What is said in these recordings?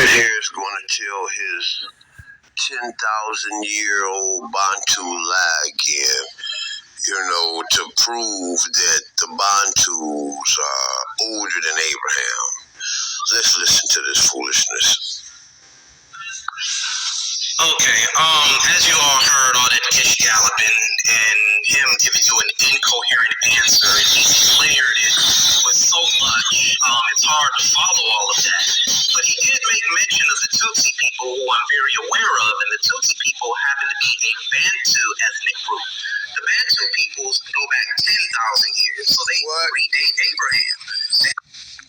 Chris here is going to tell his 10,000-year-old Bantu lie again, to prove that the Bantus are older than Abraham. Let's listen to this foolishness. Okay, as you all heard all that gish galloping and him giving you an incoherent answer, and he layered it with so much, it's hard to follow all of that. But he did make mention of the Tutsi people, who I'm very aware of, and the Tutsi people happen to be a Bantu ethnic group. The Bantu peoples go back 10,000 years, so they predate Abraham.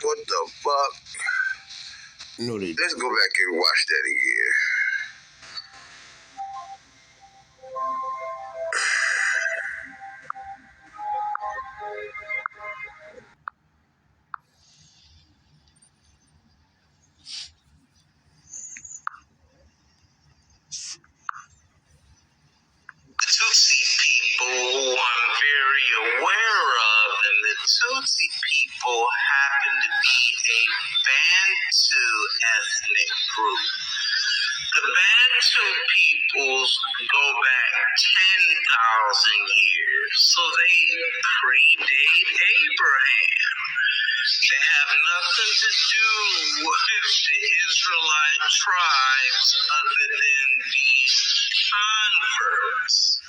What the fuck? No, let's go back and watch that again. Tutsi people who I'm very aware of, and the Tutsi people happen to be a Bantu ethnic group. The Bantu peoples go back 10,000 years, so they predate Abraham. They have nothing to do with the Israelite tribes other than being converts.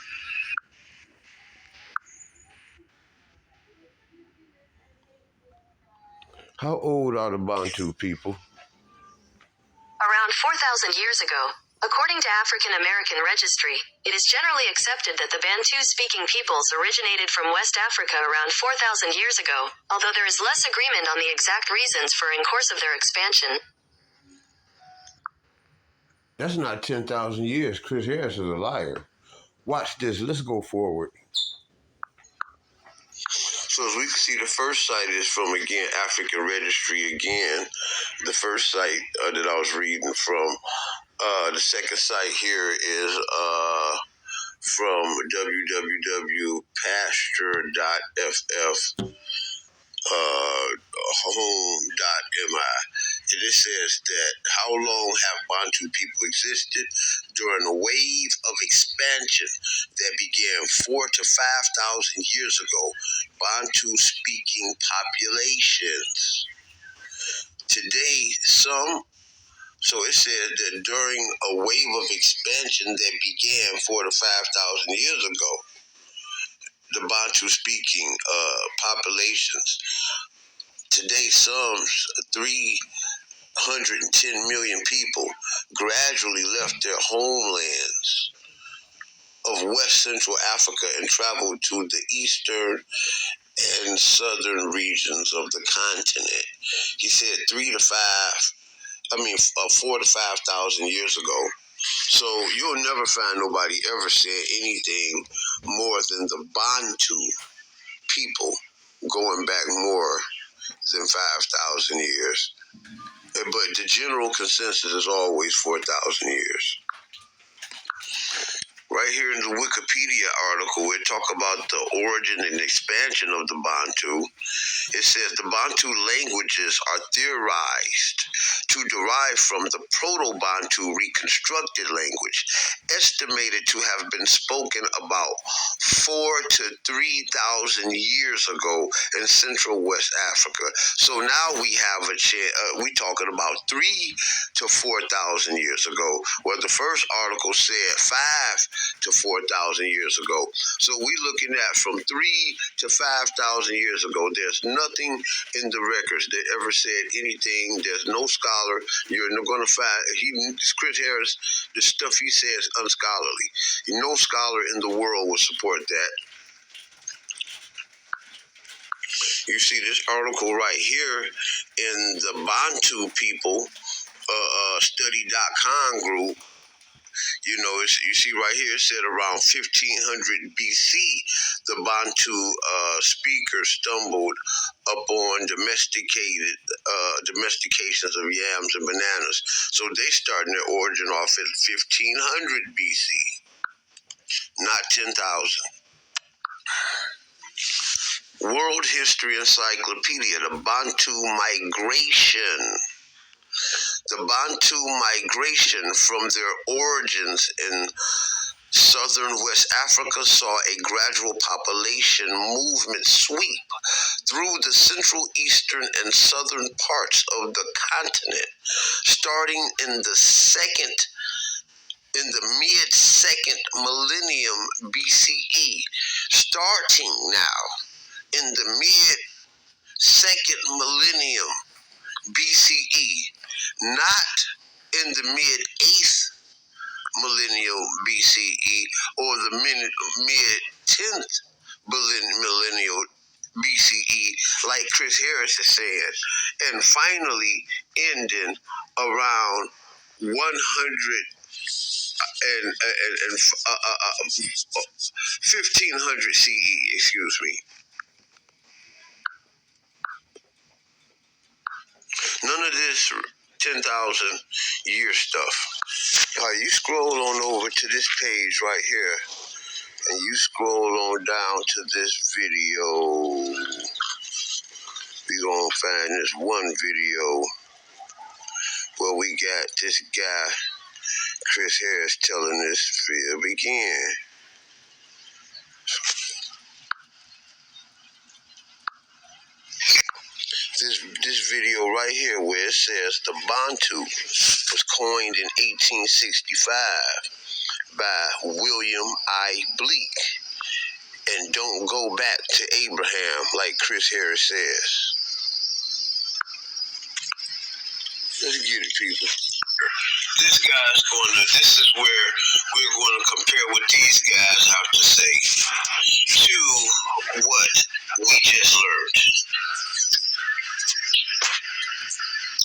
How old are the Bantu people? Around 4,000 years ago, according to African American Registry, it is generally accepted that the Bantu-speaking peoples originated from West Africa around 4,000 years ago, although there is less agreement on the exact reasons for in course of their expansion. That's not 10,000 years. Chris Harris is a liar. Watch this. Let's go forward. So as we can see, the first site is from, again, African Registry again. The first site that I was reading from. The second site here is from www.pasture.ff. Home.mi. And it says that how long have Bantu people existed? During a wave of expansion that began 4,000 to 5,000 years ago, Bantu speaking populations. Today, so it said that during a wave of expansion that began 4,000 to 5,000 years ago, the Bantu speaking populations. Today, some 310 million people gradually left their homelands of West Central Africa and traveled to the eastern and southern regions of the continent. He said 4 to 5,000 years ago. So you'll never find nobody ever said anything more than the Bantu people going back more than 5,000 years. But the general consensus is always 4,000 years. Right here in the Wikipedia article, it talk about the origin and expansion of the Bantu. It says the Bantu languages are theorized to derive from the Proto-Bantu reconstructed language, estimated to have been spoken about 4,000 to 3,000 years ago in Central West Africa. So now we have we talking about 3,000 to 4,000 years ago, where the first article said 5,000 to 4,000 years ago. So we looking at from 3,000 to 5,000 years ago. There's nothing in the records that ever said anything. There's no scholar. You're not going to find, Chris Harris, the stuff he says is unscholarly. No scholar in the world will support that. You see this article right here in the Bantu people study.com group. You see right here, it said around 1500 BC, the Bantu speakers stumbled upon domestications of yams and bananas. So they started their origin off at 1500 BC, not 10,000. World History Encyclopedia, the Bantu migration. The Bantu migration from their origins in southern West Africa saw a gradual population movement sweep through the central, eastern, and southern parts of the continent, starting in the mid-second millennium BCE. Starting now in the mid-second millennium BCE, not in the mid-8th millennium BCE or the mid-10th millennial BCE, like Chris Harris is saying, and finally ending around 1500 CE, excuse me. None of this 10,000 year stuff. You scroll on over to this page right here, and you scroll on down to this video. We're going to find this one video where we got this guy, Chris Harris, telling this fib again. This video right here where it says the Bantu was coined in 1865 by William I. Bleak. And don't go back to Abraham like Chris Harris says. Let's get it, people. This is where we're going to compare what these guys have to say to what we just learned.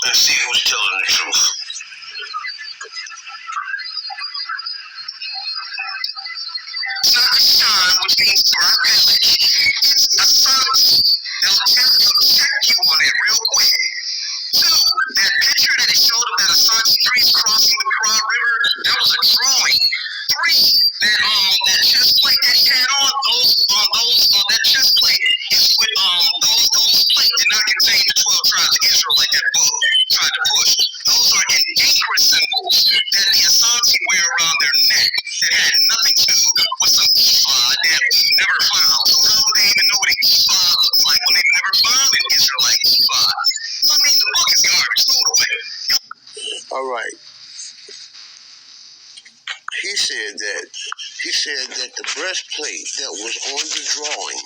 Let's see who's telling the truth. Sunshine, which means birage, it's a sun. They'll check you on it real quick. Two, that picture that he showed of that Asante trees crossing the Pra River, that was a drawing. Three, that chest plate that he had on, that chest plate is with those plates did not contain the 12 tribes of Israel like that book tried to push. Those are indictment symbols that the Asante wear around their neck that had nothing to do with some ephod that we never found. So how would they even know what an ephod looks like when they've never found an Israelite ephod? So I mean, the book is garbage. Throw it away. All right. He said that the breastplate that was on the drawing.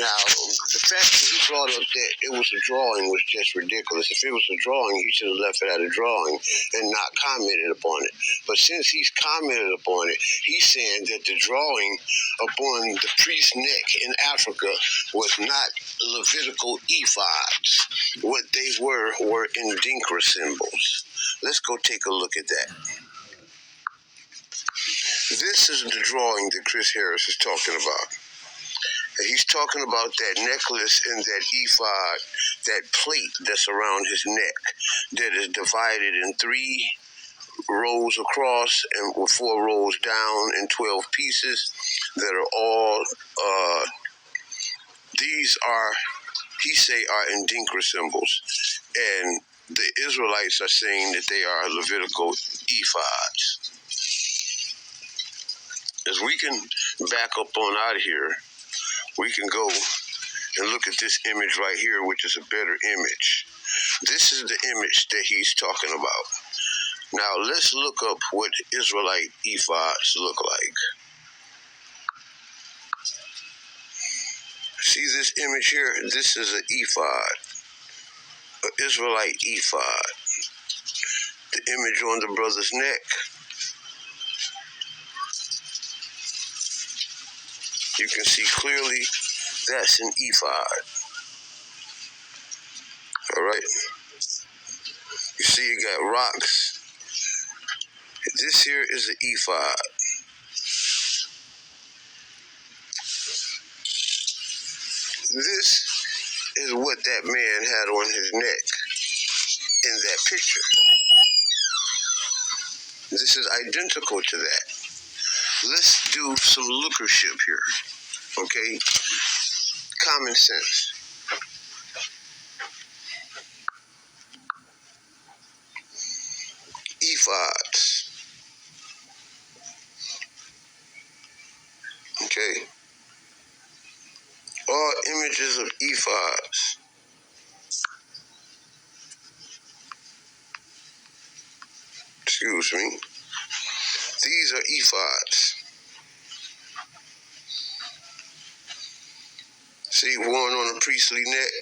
Now, the fact that he brought up that it was a drawing was just ridiculous. If it was a drawing, he should have left it at a drawing and not commented upon it. But since he's commented upon it, he's saying that the drawing upon the priest's neck in Africa was not Levitical ephods. What they were Ndinkra symbols. Let's go take a look at that. This is the drawing that Chris Harris is talking about. And he's talking about that necklace and that ephod, that plate that's around his neck that is divided in 3 rows across and 4 rows down and 12 pieces that are all, these are, he say, are Ndinkra symbols. And the Israelites are saying that they are Levitical ephods. As we can back up on out of here, we can go and look at this image right here, which is a better image. This is the image that he's talking about. Now, let's look up what Israelite ephods look like. See this image here? This is an ephod, an Israelite ephod. The image on the brother's neck. You can see clearly that's an ephod. All right. You see it got rocks. This here is an ephod. This is what that man had on his neck in that picture. This is identical to that. Let's do some lookership here, okay? Common sense. ephods. Okay. All images of ephods. Excuse me. These are ephods. See, worn on a priestly neck.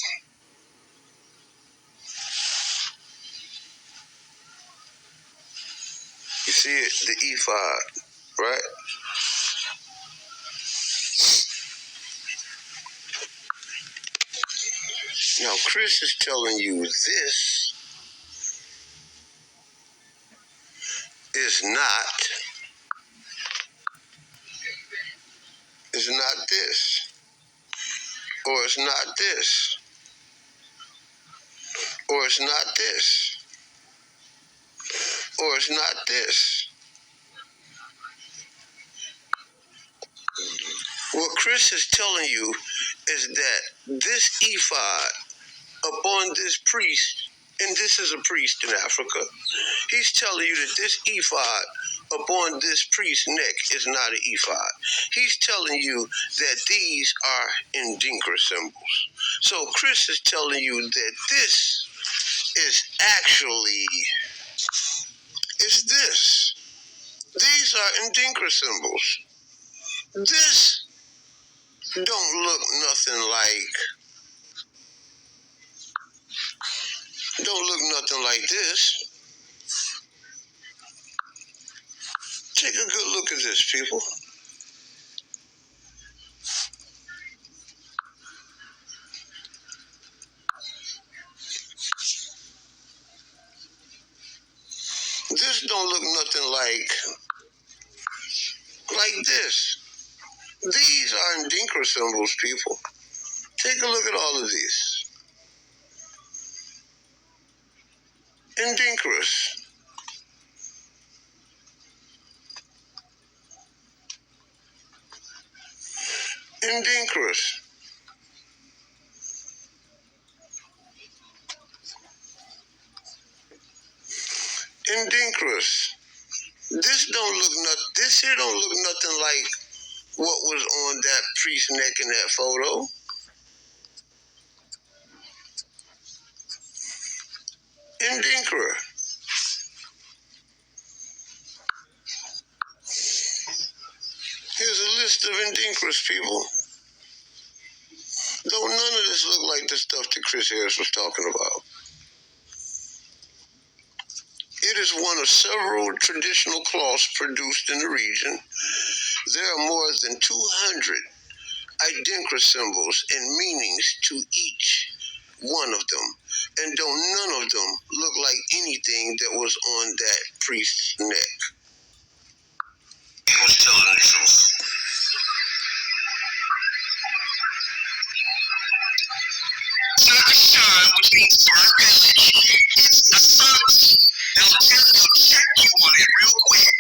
You see it, the ephod, right? Now, Chris is telling you this is not this, or it's not this, or it's not this, or it's not this. What Chris is telling you is that this ephod upon this priest, and this is a priest in Africa, he's telling you that this ephod upon this priest's neck is not an ephod. He's telling you that these are Ndinkra symbols. So Chris is telling you that this is actually, this. These are Ndinkra symbols. This don't look nothing like this. Take a good look at this, people. This don't look nothing like this. These are Ndinkra symbols, people. Take a look at all of these. Ndinkras. Ndinkras. Ndinkras. This here don't look nothing like what was on that priest's neck in that photo. Ndinkra. Here's a list of Ndinkras, people. Though none of this look like the stuff that Chris Harris was talking about. It is one of several traditional cloths produced in the region. There are more than 200 Adinkra symbols and meanings to each one of them, and none of them look like anything that was on that priest's neck. He was telling the truth. Shine, which means birage, it's a sun. They'll check you on it real quick.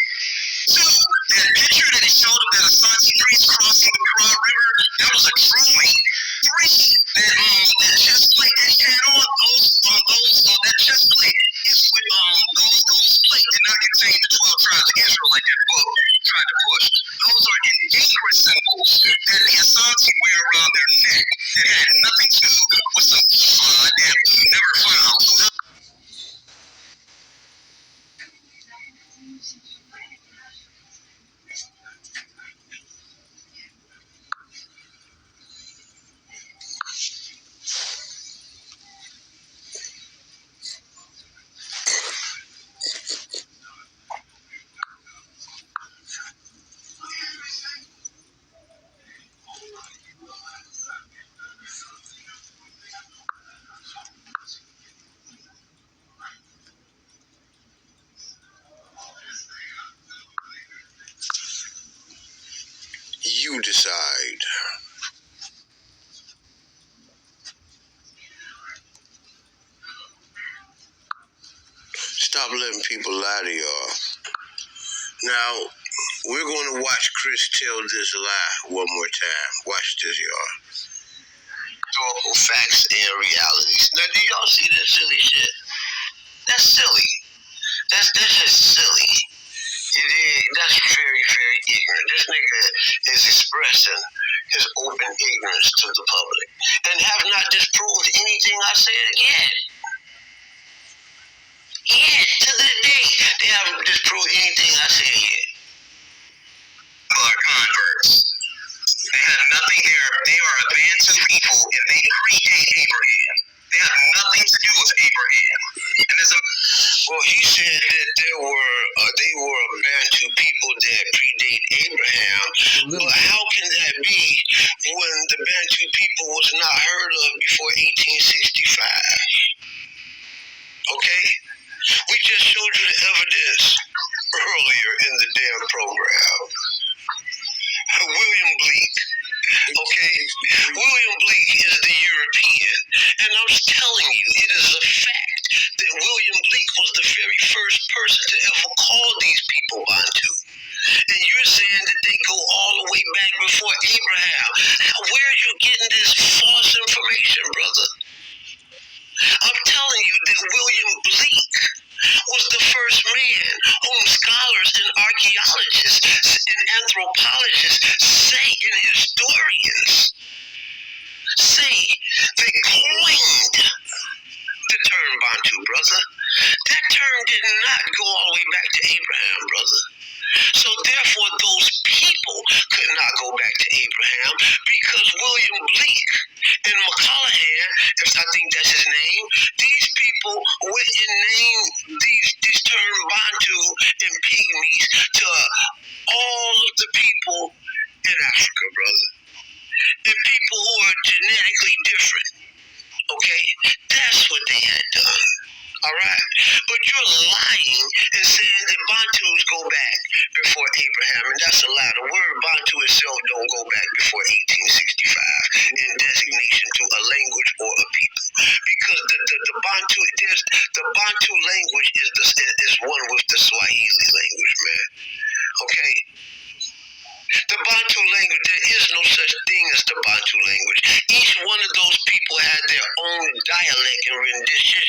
Two, that picture that he showed of that Asante priest crossing the Broad River, that was a drawing. Three, that chest plate that he had on, that chest plate is with those plates did not contain the 12 tribes of Israel like that book tried to push. Those are Ndinkra symbols that the Asante wear around their neck that had nothing to do with some ephod that we never found. So You decide. Stop letting people lie to y'all. Now, we're going to watch Chris tell this lie one more time. Watch this, y'all. Historical facts and realities. Now, do y'all see this silly shit? That's silly. That's just ignorant. This nigga is expressing his open ignorance to the public and have not disproved anything I said yet. Yet, to this day, they haven't disproved anything I said yet. Are converts. They have nothing here. They are a Bantu people and they predate Abraham. They have nothing to do with Abraham. And there's a Well, he said that they were a Bantu people that predate Abraham. But how can that be when the Bantu people was not heard of before 1865? Okay? We just showed you the evidence earlier in the damn program. William Bleak. Okay? William Bleak is the European. And I'm telling you, it is a fact that William Bleak was the very first person to ever call these people Bantu. And you're saying that they go all the way back before Abraham. Where are you getting this false information, brother? I'm telling you that William Bleak was the first man whom scholars and archaeologists and anthropologists say, and historians say, they coined the term Bantu, brother. That term did not go all the way back to Abraham, brother. So therefore, those people could not go back to Abraham because William Bleak and McCallaghan, if I think that's his name, these people went and named these term Bantu and Pygmies to all of the people in Africa, brother. And people who are genetically different. Okay? That's what they had done. Alright? But you're lying and saying that Bantus go back before Abraham, and that's a lie. The word Bantu itself don't go back before 1865 in designation to a language or a people. Because the Bantu, the Bantu language is one with the Swahili language, man. Okay? The Bantu language, there is no such thing as the Bantu language. Each one of those people had their own dialect and rendition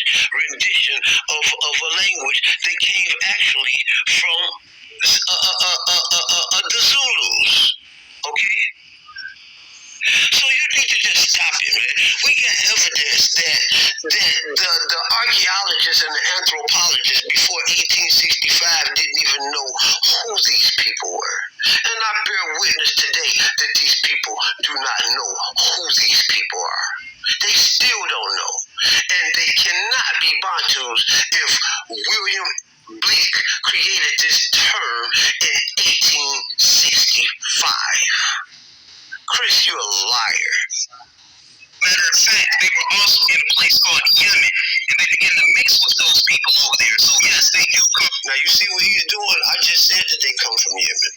of a language. They came actually from the Zulus. Okay? So you need to just stop it, man. We got evidence that the archaeologists and the anthropologists before 1865 didn't even know who these people were. And I bear witness today that these people do not know who these people are. They still don't know. And they cannot be Bantus if William Bleak created this term in 1865. Chris, you're a liar. matter of fact, they were also in a place called Yemen, and they began to mix with those people over there. So yes, they do come. Now you see what he's doing? I just said that they come from Yemen.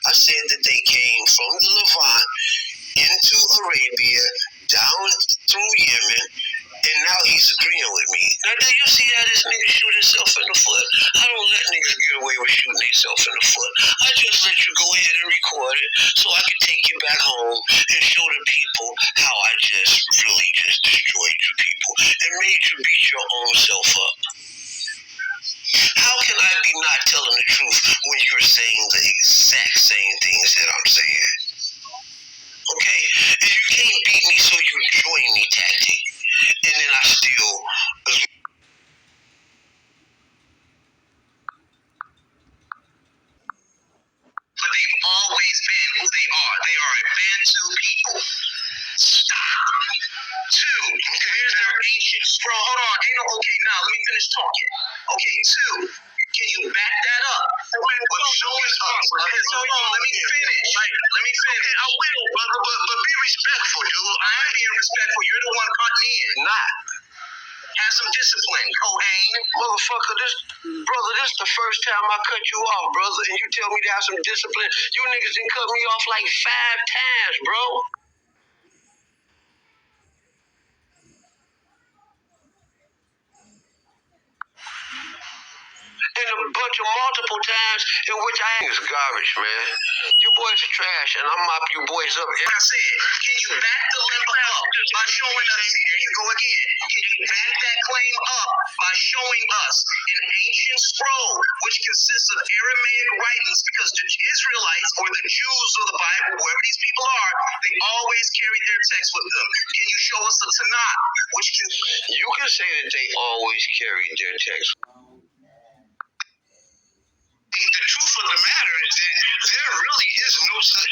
I said that they came from the Levant into Arabia, down through Yemen, and now he's agreeing with me. Now, do you see how this nigga shoot himself in the foot? I don't let niggas get away with shooting themselves in the foot. I just let you go ahead and record it so I can take you back home and show the people how I just really just destroyed you people and made you beat your own self up. How can I be not telling the truth when you're saying the exact same things that I'm saying? Okay? And you can't beat me, so you join me tactic. And then I still... But they've always been who they are. They are a Bantu people. Stop. Two, okay, they're ancient. Bro, hold on. Ain't no, okay, now let me finish talking. Okay, two, can you back that up? Well, show us up. Hold on, let me finish. Let me finish. Okay, I will, brother, but be respectful, dude. I am being respectful. You're the one cutting in. Not. Have some discipline, Cohane. Motherfucker, this is the first time I cut you off, brother, and you tell me to have some discipline. You niggas done cut me off like 5 times, bro. And a bunch of multiple times in which I ain't garbage, man. You boys are trash, and I'm mop you boys up. Like I said, can you back the limp up by showing us? There you go again. Can you back that claim up by showing us an ancient scroll which consists of Aramaic writings? Because the Israelites or the Jews of the Bible, whoever these people are, they always carried their text with them. Can you show us a Tanakh which can? You can say that they always carried their text. The truth of the matter is that there really is no such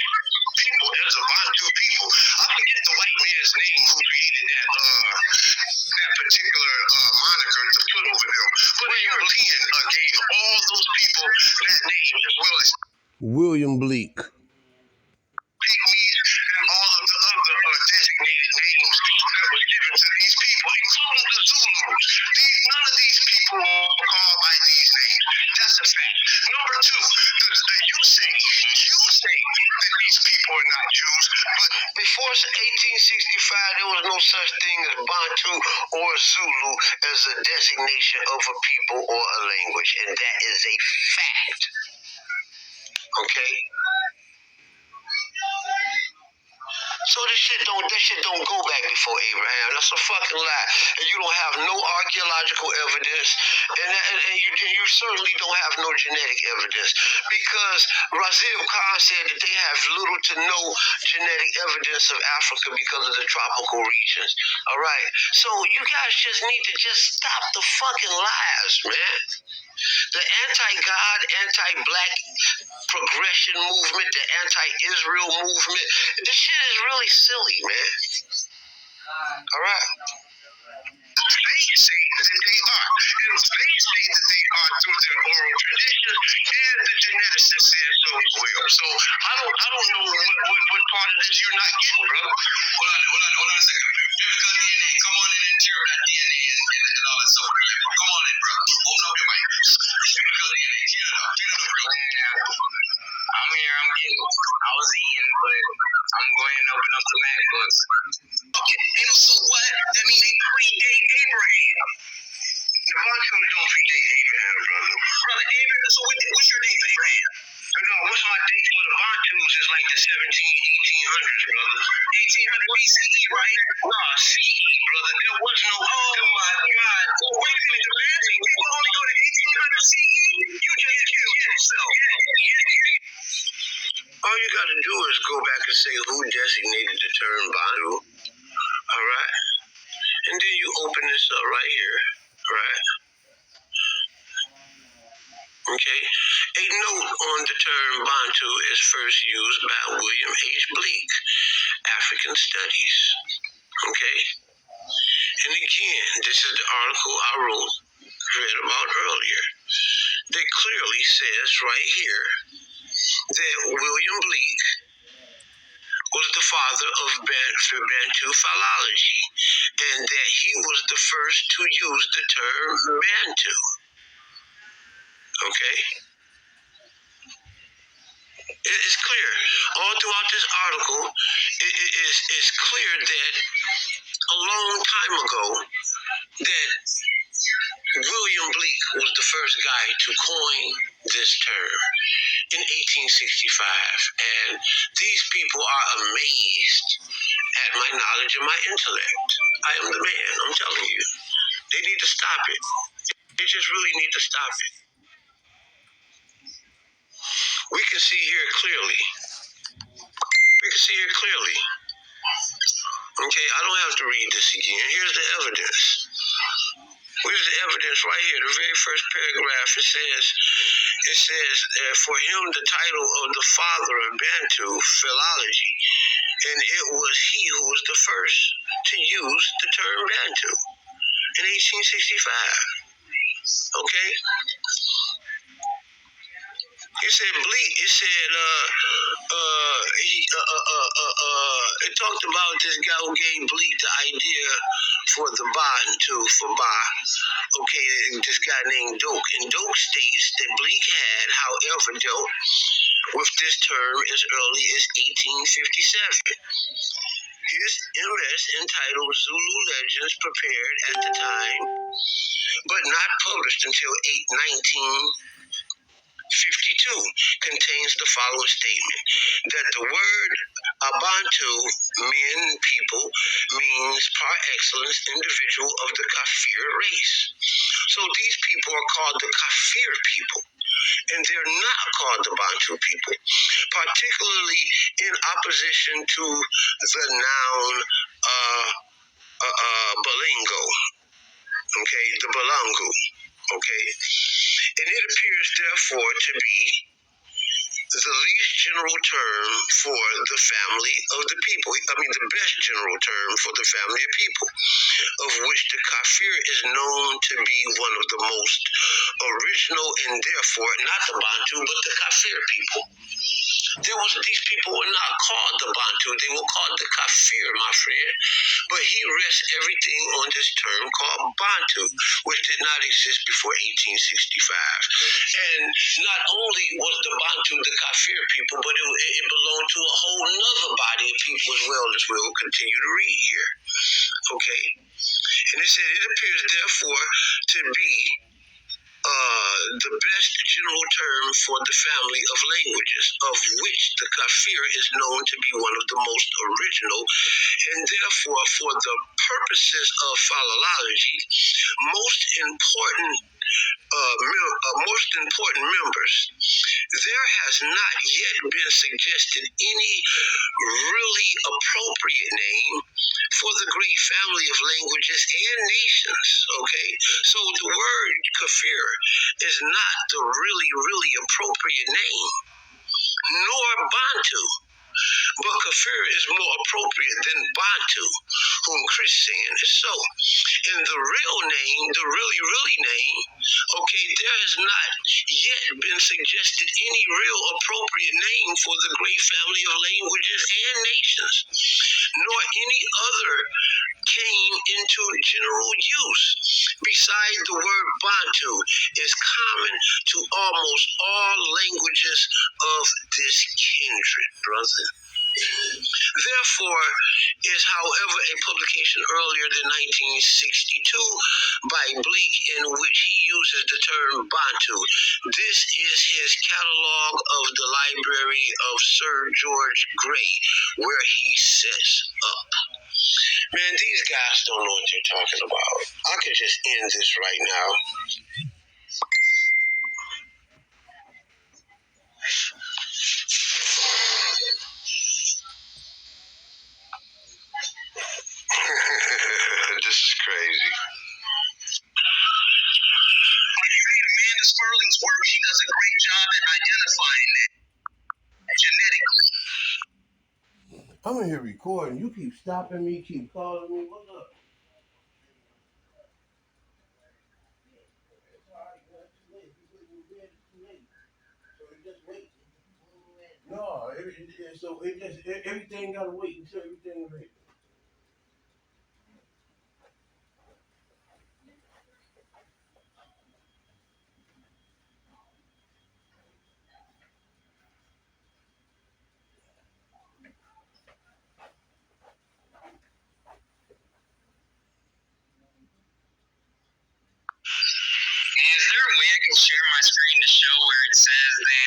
people as a Bantu people. I forget the white man's name who created that particular moniker to put over them. But a European gave all those people that name as well as William Bleak. pygmies and all of the other designated names that was given to these people, including the Zulus. None of these people were called by these names. That's a fact. Number two, you say that these people are not Jews, but Before 1865, there was no such thing as Bantu or Zulu as a designation of a people or a language, and that is a fact. Okay? So that shit don't go back before Abraham. That's a fucking lie. And you don't have no archaeological evidence, and you certainly don't have no genetic evidence, because Razil Khan said that they have little to no genetic evidence of Africa because of the tropical regions. All right. So you guys just need to just stop the fucking lies, man. The anti-God, anti-black progression movement, the anti-Israel movement, this shit is really silly, man. All right. they say that they are. And they say that they are through their oral traditions, and the geneticist says so as well. So I don't know what part of this you're not getting, bro. Hold on a second. Biblical DNA, come on in and tear that DNA and all that stuff. Come on in, bro. Open up your mic. Biblical DNA, tear it up, bro. I'm here, I was eating, but I'm going to open up the MacBooks. Okay, and so what? That means they predate Abraham. The Bantus don't predate Abraham, brother. Brother, Abraham, so what's your date for Abraham? No, what's my date for the Bantus is like the 1800s, brother. 1800 BCE, right? Nah, CE, brother. There was no, oh my God. Well, wait a minute, man. People only go to 1800 CE? You just killed yourself. All you got to do is go back and say who designated the term Bantu. All right? And then you open this up right here. Right? Okay? A note on the term Bantu is first used by William H. Bleak, African Studies. Okay? And again, this is the article I read about earlier. That clearly says right here that William Bleak was the father of Bantu philology, and that he was the first to use the term Bantu. Okay? It's clear. All throughout this article, it's clear that a long time ago, that William Bleak was the first guy to coin this term in 1865. And these people are amazed at my knowledge and my intellect. I am the man, I'm telling you. They need to stop it. They just really need to stop it. We can see here clearly. Okay, I don't have to read this again. Here's the evidence. Here's the evidence right here. The very first paragraph, it says, for him the title of the father of Bantu philology, and it was he who was the first to use the term Bantu in 1865. Okay? It talked about this guy who gave Bleak the idea for the Bantu, for Ba. Okay, this guy named Doak. And Doak states that Bleak had, however, dealt with this term as early as 1857. His MS entitled Zulu Legends, prepared at the time, but not published until 1952, contains the following statement, that the word Bantu, men, people, means par excellence individual of the Kafir race. So these people are called the Kafir people, and they're not called the Bantu people, particularly in opposition to the noun Balingo, okay, the Balangu, okay? And it appears, therefore, to be the least general term for the family of the people. I mean, the best general term for the family of people, of which the Kafir is known to be one of the most original, and therefore not the Bantu, but the Kafir people. These people were not called the Bantu, they were called the Kafir, my friend. But he rests everything on this term called Bantu, which did not exist before 1865. And not only was the Bantu the Kafir people, but it belonged to a whole nother body of people as well, as we'll continue to read here. Okay? And it said, it appears therefore to be the best general term for the family of languages, of which the Kafir is known to be one of the most original, and therefore, for the purposes of philology, most important members. There has not yet been suggested any really appropriate name for the great family of languages and nations. Okay, so the word kafir is not the really appropriate name, nor Bantu. But kafir is more appropriate than Bantu, whom Chris saying is so. And the real name, the really name, okay, there has not yet been suggested any real appropriate name for the great family of languages and nations, nor any other came into general use. Besides, the word Bantu is common to almost all languages of this kindred, brother. Therefore, is, however, a publication earlier than 1962 by Bleak in which he uses the term Bantu. This is his catalog of the Library of Sir George Gray, where he sets up. Man, these guys don't know what they're talking about. I could just end this right now. This is crazy. When you read Amanda Sperling's work, she does a great job at identifying that genetically. I'm in here recording. You keep stopping me, keep calling me. What's up? No, everything gotta wait until everything is ready. Is there a way I can share my screen to show where it says they